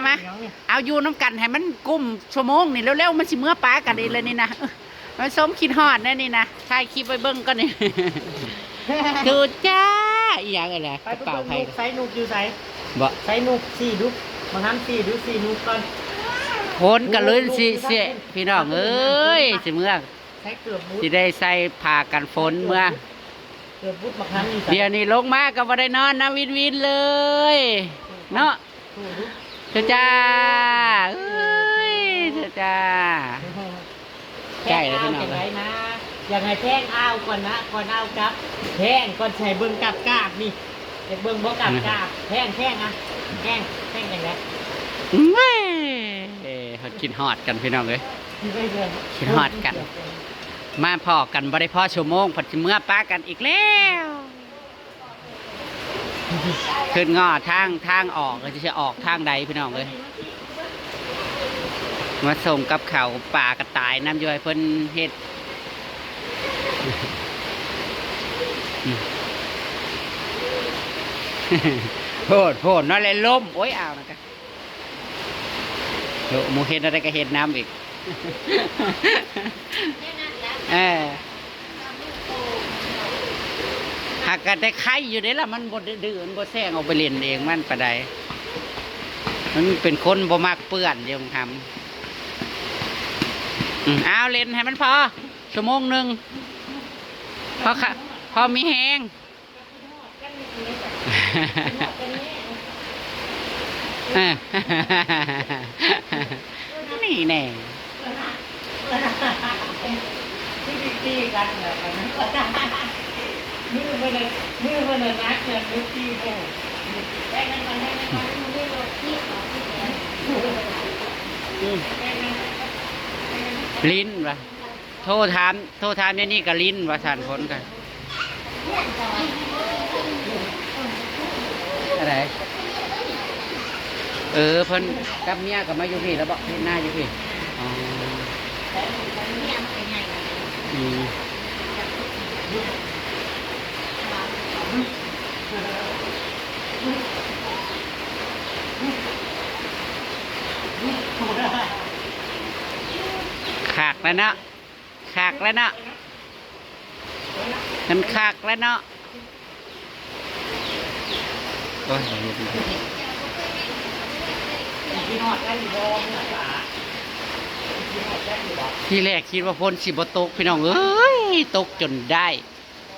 มาเอาอยู่น้ำกันให้มันกุ้มชั่วโมงนี่เร็วๆมันสิเมื่อป้ากันเองเลยนี่นะมันส้มคิดฮอดนะนี่นะถ่ายคลิปไปเบิ้งก็นี่ดูจ้าอีหยังอะไรไปเปล่าใครใส่นุกอยู่ใส่บ่ใส่นุกสี่ดุกมาทำสี่ดุกสี่นุกก่อน พ้นกันเลยสิเสียพี่น้องเอ้ยสิเมื่อ ใส่เกือบบุ สิได้ใส่ผ้ากันฝนเมื่อ เกือบบุมาทำนี่ เดี๋ยวนี้ลงมาก็บ่ได้นอนนะวินเลยเนาะจ้าเอ้ยจ้าใกล้แล้วพี่น้อง เลยนะอย่างไรแท่งอ้าวก่อนนะก่อนอ้าวกับแท่งก่อนใส่เบิ้งกับกาบนี่เด็กเบิ้งบ่กับกาบแท่งอ่ะแท่งอย่างไร เขากินฮอดกันพี่น้องเลย ไม่เลย กินฮอดกัน มาพอกันบ่ได้พอชั่วโมงผัดเมื่อป้ากันอีกแล้วขึ้นงอทางออกจะออกทางใดพี่น้องเลยมาส่งกับเขาป่ากระต่ายน้ำย่อยเพิ่นเฮ็ดโพดนั่นเลยล้มโอ้ยเอานะกันโหมูเห็ดอะไรก็เห็ดน้ำอีกหากกันได้ไข่อยู่ได้ละมันบดดื้อมันบดแซงออกไปเล่นเองมันปะใดมันเป็นคนบ่มักเปื้อนเดี๋ยวทำเอาเล่นให้มันพอชั่วโมงหนึ่งพอมีแหงนี่แน่ตีกันแบบนั้นมือมันนักเนี่ยมือตีโอ้แค่นั้นลิ้นวะโทษถามนี่ก็ลิ้นวะสานคนกันอะไรเพิ่นกับเมียกับมาอยู่พี่แล้วบอกพี่หน้าอยู่พี่อ๋อขากแล้วเนาะมันขากแล้วเนาะโอ้ยที่แรกคิดว่าพ้นสิบตกพี่น้องเอ้ยตกจนได้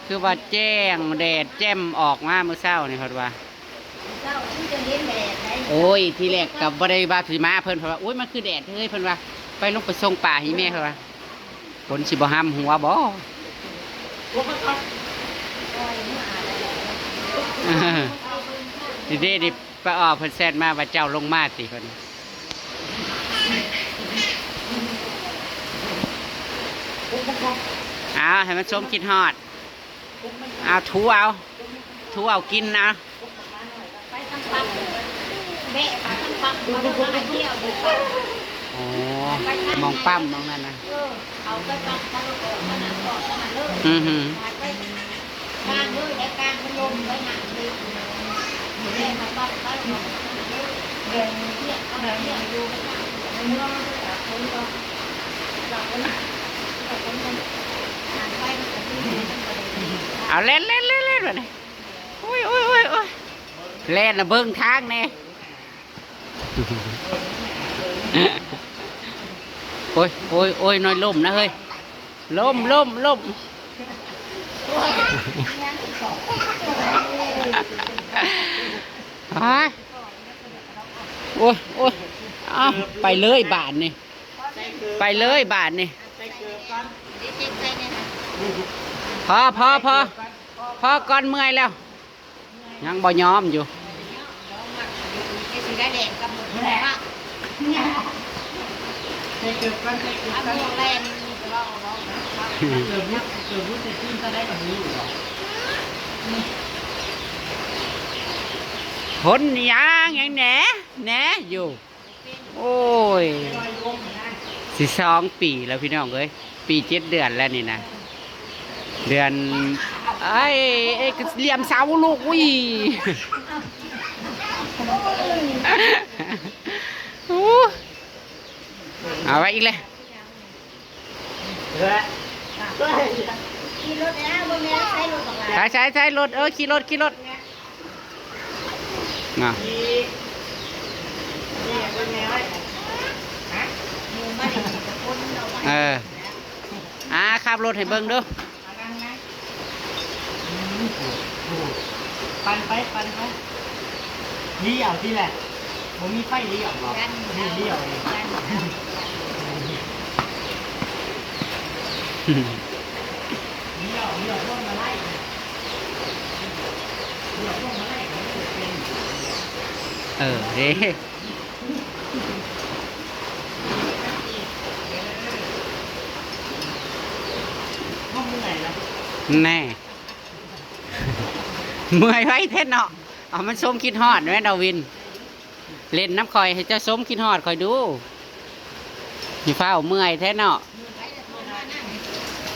คือว่าแจ้งแดดแจ่มออกมาเมื่อเช้านี่เพิ่นว่าโอ้ยที่แรกกับบริบาสีมาเพิ่นว่าโอ้ยมันคือแดดเฮ้ยเพิ่นว่าไปลงไปส่งป่าให้แม่เพิ่นว่าฝนสิบ่ห้ำหัวบ่ดิป้าอ้อเพิ่นแซดมาว่าเจ้าลงมาสิเพิ่นเอาให้มันสมคิดฮอดเอาถูเอากินนะโอ้มองปั้มมองนั่นนะอือหือเอาเล่นแบบนี้โอ้ยเล่นนะเบิ้งทางแน่โอ้ยน้อยล่มนะเฮ้ยล่มโอ้ยเอาไปเลยบาทนี่พอก่อนเมื่อยแล้วยังบ่ยอมอยู่ผลยังแหน่อยู่โอ้ย12 ปีแล้วพี่น้องเอ้ยปี7 เดือนแล้วนี่นะเดือนไอ้เหลี่ยมเสาลูกวิ เอาไว้อีกเลย เฮ้ย ขี่รถนะบนแม่ใช้รถบักหลา ใช้รถขี่รถอ่ะ นี่เป็นไงวะฮะ หมู่บ้านเด็กคนเราไป ขับรถให้เบิ่งดู ปันไปเลี้ยวที่แหละผมมีไฟเลี้ยวหรอกนี่เลี้ยวเลยเลี้ยวต้นมาไล่เลี้ยวต้นมาไล่เป็น เด้ ห้องเมื่อยแล้ว แน่ เมื่อยไว้เท่นเนาะเอามันส้มคิดฮอดแม่ดาวิน เล่นน้ำคอยให้เจ้าส้มคิดฮอดคอยดูนี่ฟ้าเมื่อยแท้เนาะ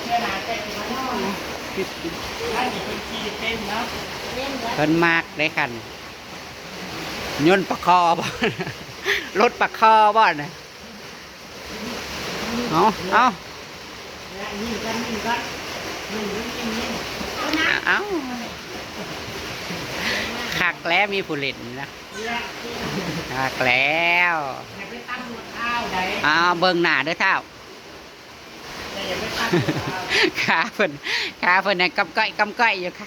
เวลาเต้นมาเนาะถ้ามีคนขี่เต้นเนาะ เพิ่นมากได้คันยนต์ประคอบ่ รถประคอบ่น่ะเอา นี่กันนี่เอาคักแล้วมีผู้เล่นนะคักแล้ว อย่าไปตั้งหมดข้าวใด เบิ่งหน้าเด้อเท้า อย่าไปตั้งหมดข้าว ขาเพิ่นน่ะกำก้อยอยู่ค่ะ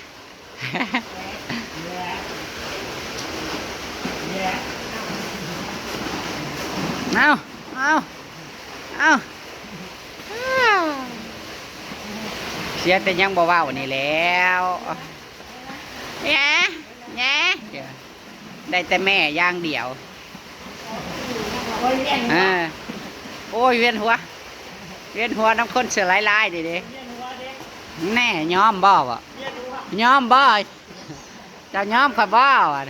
เนี่ย เอาเสียแต่ยังบ่เว้านี่แล้วแหน่ได้แต่แม่อย่างเดียว โอ้ยเลี้ยง โอ้ยเวียนหัวน้ำข้นเสือลายๆดิเด้ เลี้ยงหัวเด็ก แน่ย้อมบ่วะ เลี้ยงหัว ย้อมบ่เจ้าย้อมข่อยบ่วะ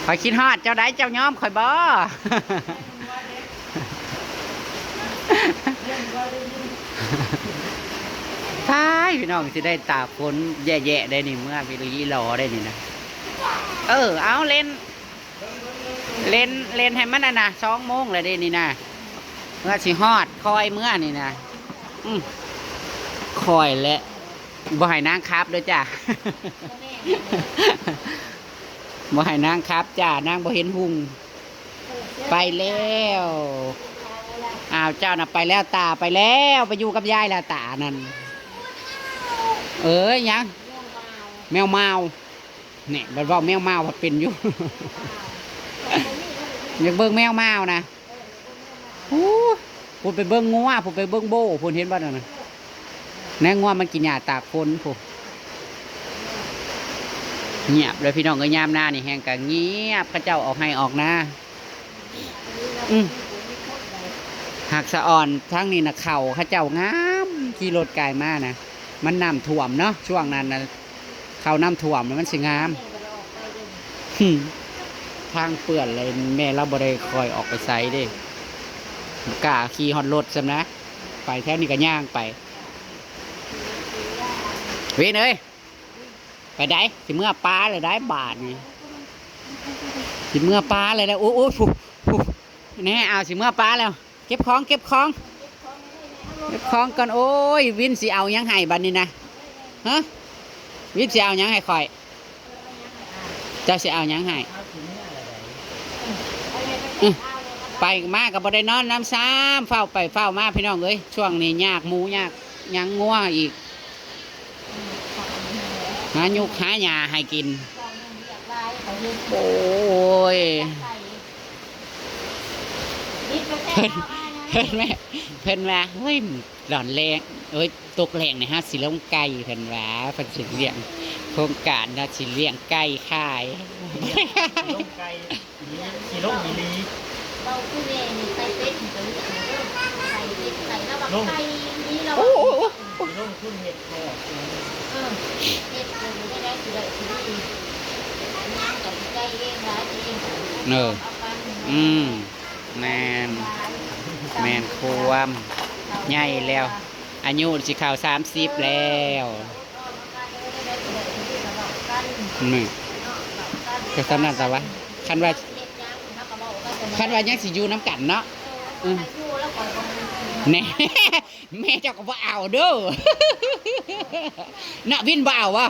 ข่อยคิดฮอดเจ้าได้เจ้าย้อมข่อยบ่ ตายพี่น้องสิได้ตากฝนแย่ๆได้นี่เมื่อพี่ลุยรอได้นี่นะเอาเล่นให้มันน่ะนะ2 โมงเลยได้นี่นะเมื่อสิฮอดคอยเมื่อนี่นะคอยและบ่ให้นางครับเด้อจ้ะ บ่ให้นางครับจ้านางบ่เห็นหุงไปแล้วเจ้าน่ะไปแล้วตาไปแล้วไปอยู่กับยายแล้วตานั่นยังแมวเมาเนี่ยบัดว่าแมวเมาผัดเป็นอยู่ อยากเบิ่งแมวเมานะพูดไปเบิ่งงัวพูดไปเบิ่งโบพูดเห็นบ้านน่ะแน่งัวมันกินหญ้าตากฝนพูดเงียบเลยพี่น้องเอ้ยยามหน้านี่แห้งกะเงียบพระเจ้าออกให้ออกนะหักสะอ่อนทั้งนี้นะเข่าข้าเจ้างามขี่รถไกลมานะมันน้ำท่วมเนาะช่วงนั้นนะเขาน้ำท่วมมันสิงาม ทางเปื่อนเลยแม่เราบ่ได้คอยออกไปไซเด้กล้าขี่ฮอดรถซะนะไปแถวนี้ก็ย่างไปเว้นเอ้ยไปได้สิเมื่อปลาเลยได้บาทนี่สิเมื่อปลาเลยแล้วโอ้แน่เอาสิเมื่อปลาแล้วเก็บของก่อนโอ้ยวินสิเอายังไห้บัดนี้นะฮะวินสิเอายังไห้คอยเจ้าสิเอายังไห้ไปมากับบ่ได้นอนน้ำซ้ำเฝ้าไปเฝ้ามาพี่น้องเอ้ยช่วงนี้ยากหมูยากยังงัวอีกหายุกหาหญ้าให้กินโอ้ยเพิ่นว่าเฮ้ยหลอนแรงตกแรงนะฮะสิเลี้ยงไก่เพิ่นว่าเพิ่นสิเลี้ยงโครงการนะสิเลี้ยงไก่ขาย ลงไก่ขี่ลงมีลี เราคือเองใส่เป็ดมันจะรู้สึกใส่เป็ดใส่แล้วแบบไก่นี้เรา ขี่ลงทุ่นเห็ดแทบ เห็ดมันไม่ได้สิได้สิดีน้ำกับใจเองร้ายเองแมนความใหญ่แล้วอายุสิข่าว30แล้วก็สำนักแต่ว่าคันว่ายังสิอยู่น้ำกันเนาะ อายุแล้วก่อนบ่มี แหน่ แม่เจ้าก็บ่เอาเด้อ น่ะวินบ่เอาวะ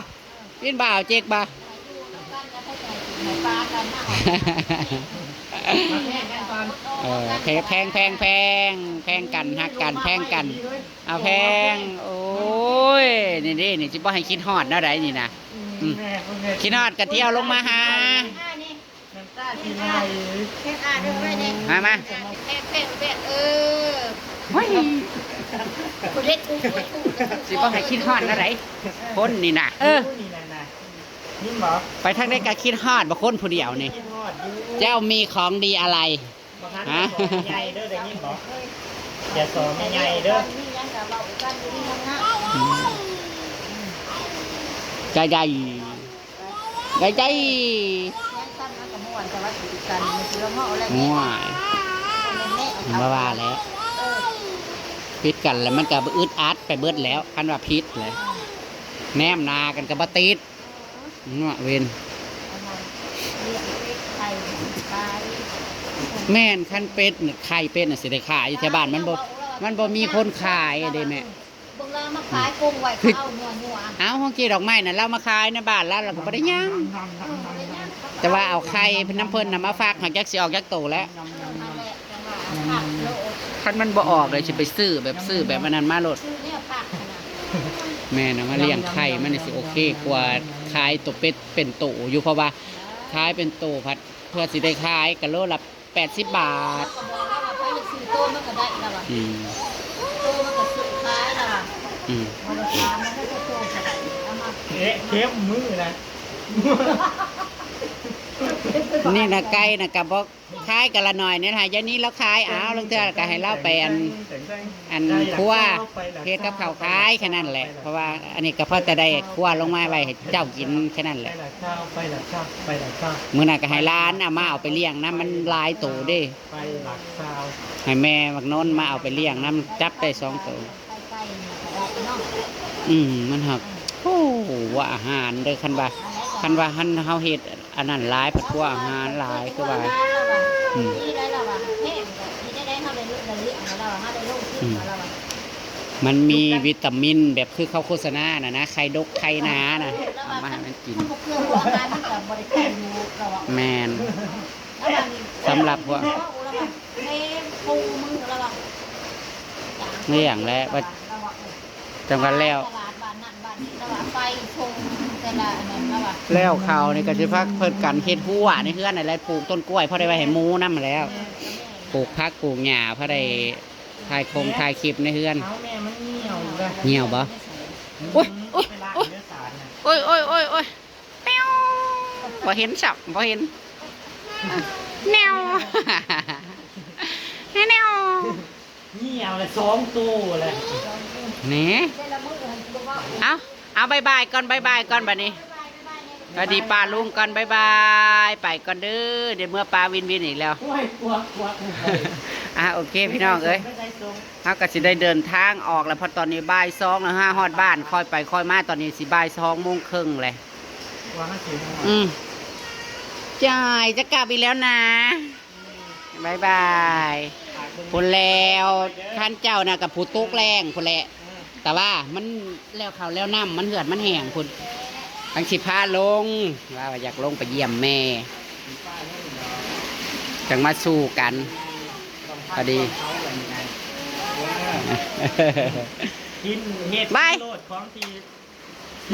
วินบ่เอาเจ๊กบ่ อายุแล้วกันแล้วให้ใจสิให้ปลากันนะ มาแพงกันก่อน แพงกันฮักกันแพงกัน เอาแพงโอ้ยนี่นี่สิบ่ให้คิดฮอดเนาะไดนี่นะ แม่คนเดียว คิดฮอดก็เที่ยวลงมาหา นี่ น้ำตาทีไร เช็ดอ่านด้วยไว้เนี่ย มา แป้งเฮ้ย คุณเล็กกู สิบ่ให้คิดฮอดเนาะไดคนนี่น่ะนี่นั่นนะยิ้มเหรอ ไปทางใดก็คิดฮอดบ่คนผู้เดียวนี่ ยิ้มทอดอยู่ เจ้ามีของดีอะไร บางครั้งก็สอนใหญ่เด้อได้ยิ้มเหรออย่าสอนใหญ่เด้อ นี่ยังกับเรากันอยู่ที่ห้องน้ ใจใหญ่ใจใจ ำยังตั้งกับม่วนแต่ว่าติดกันมันคือเราเมาอะไร ง่วยมาว่าแล้วพิษกันแล้วมันก็อึดอัดไปเบิดแล้วคันว่าพิษเลยแนมนากันก็บ่ติดง่วเวน เรียกเป็ดไข่ปลา แม่นคันเป็ดน่ะไข่เป็ดน่ะสิได้ขายอยู่แถวบ้านมันบ่มีคนขายเด้แม่ บางเรามาขายกุ้งไว้เขาหัว เอาห้องกีดอกไม้น่ะเรามาขายในบ้านแล้วเราก็บ่ได้หยังแต่ว่าเอาไข่น้ำเพิ่นน่ะมาฝากหักจักสิออกจักโตแล้วคันมันบ่ออกเลยสิไปซื้อแบบนั้นมาโลด คือเนี่ยผักนะ แม่นะมาเลี้ยงไข่มันนี่สิโอเคกว่าขายตัวเป็ดเป็นโตอยู่เพราะว่าขายเป็นโตพัดเพื่อสิได้ขายกันโลละ80 บาท ก็บอกแล้วว่าไปซื้อโต้มันก็ได้แล้วว่ะ อืม โต้มันก็ซื้อขายแล้วว่ะ อืม มันราคามันก็จะโต้ก็ได้เอามา เข้มมือนะ นี่นะไก่นะกับบ่ขายกันละหน่อยเนี่ยค่ะยายนี้แล้วขายอ้าวลางเทื่อก็ให้เล่าไปอันครัวเฮ็ดกับข้าวขายแค่นั้นแหละเพราะว่าอันนี้ก็พอจะได้ครัวลงมาไว้ให้เจ้ากินแค่นั้นแห ไป ละ หลักข้าวไปหลักข้าวไปหลักข้าว มื้อหน้าก็ให้ร้านเอามาเอาไปเลี้ยงนะมันหลายโตเด้ ไปหลักข้าว ให้แม่บักโน้นมาเอาไปเลี้ยงนะมันจับได้2 โต ใกล้ๆเนี่ยก็ได้เนาะ มันหักโอ้ว่าอาหารเด้อคันว่าหันเฮาเฮ็ดอันนั้นหลายผัดว่าอาหารหลายคือว่า นี่ได้แล้วว่ะเฮ้ยนี่ได้เท่าได้ลูกได้เลี้ยงแล้วว่ะได้ลูกขึ้นมาแล้วว่ะ มันมีวิตามินแบบคือเขาโฆษณานะไข่ดกไข่นานะเอามาให้มันกิน มันก็เครื่องหัวอาหารมันก็บ่ได้ใส่อยู่แล้วว่ะ แมน แล้วว่ะ สำหรับพวก แล้วว่ะเฮ้ปูมึงแล้วว่ะ นี่อย่างแรกว่าจังหวัดแล้ว ตลาดบ้านนั่นบ้านนี้แล้วว่ะไฟชงแต่ละอันนั้นแล้วว่ะ แล้วเขานี่ก็สิพักเพิ่นกันเฮ็ดหัวในเฮือนอะไรปลูกต้นกล้วยพอได้ไว้ให้หมูนำแล้วปลูกผักปลูกหญ้าพอได้ถ่ายคลิปในเฮือน เท้าแม่มันเหนียวเลย เหี่ยวบ่ โอ๊ยโอ๊ย เวลา โอ๊ย เนื้อสารน่ะ โอ้ยแนวบ่เห็นสับบ่เห็นแนว แนว เหนียวเลย2 ตัวเลย นี่ แต่ละมื้อมันบ่ว่า เอาบายบายก่อนบายบายก่อนบัดนี้สวัสดีป้าลุงก่อนบายบายไปก่อนเด้อเดี๋ยวเมื่อป้าวินอีกแล้ว กล้วยกลัว โอเคพี่น้องเอ้ย ไม่ได้ทรง เขาก็สิได้เดินทางออกแล้วเพราะตอนนี้บ่าย2แล้วฮอดบ้านค่อยไปค่อยมาตอนนี้สิบ่าย2:30เลย กลัวมันเสียง จ่ายจะกลับอีกแล้วนะบายบายพูนแล้วท่านเจ้าน่ะกับผู้ตุกแรงพูนแหละแต่ว่ามันแล้วเขาวแล้วน้ำมันเหือดมันแห้งพูนทั้งสิพาลงว่าอยากลงไปเยี่ยมแม่จังมาสู้กันพอดี กินเห็ด บาย โลดของที่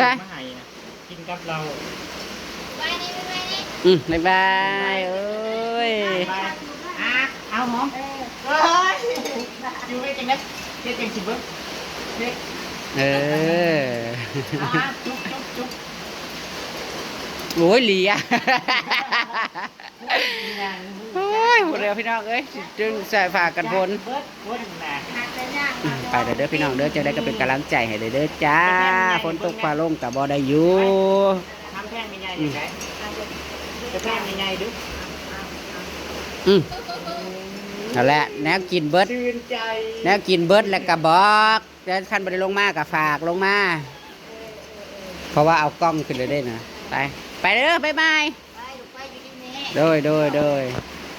บาย มาให้นะกินกับเรา ไปนี่ไปนี่ บายบายเอ้ย บายเอาหมอมเฮ้ยอยู่ไม่จริงนะเฮ็ดจังสิเบิ่งเฮ็ด เออ จุ๊บจุ๊บจุ๊บ โอ้ยเหลีย อย่าง โอ้ยหมดแล้วพี่น้องเอ้ยจึงใส่ฝากกันบน เบิดวนน่ะ หักเลยเนี่ย ไปเด้อพี่น้องเด้อจะได้ก็เป็นกำลังใจให้เด้อจ้าฝนตกฟ้าลงกับบ่ได้อยู่ ทำแท่งใหญ่ๆอย่างไรจะแท่งใหญ่ๆดู นั่นแหละแนวกินเบิด ตื่นใจ แนวกินเบิดแล้วก็บอกแล้วคันบ่ได้ลงมาก็ฝากลงมา เพราะว่าเอากล้องขึ้นเลยได้นะไปเด้อบ๊ายบาย ไปลูกไปอยู่ที่นี่ โดย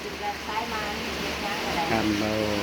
จุดละซ้ายมานี่เด็กนะอะไร ครับ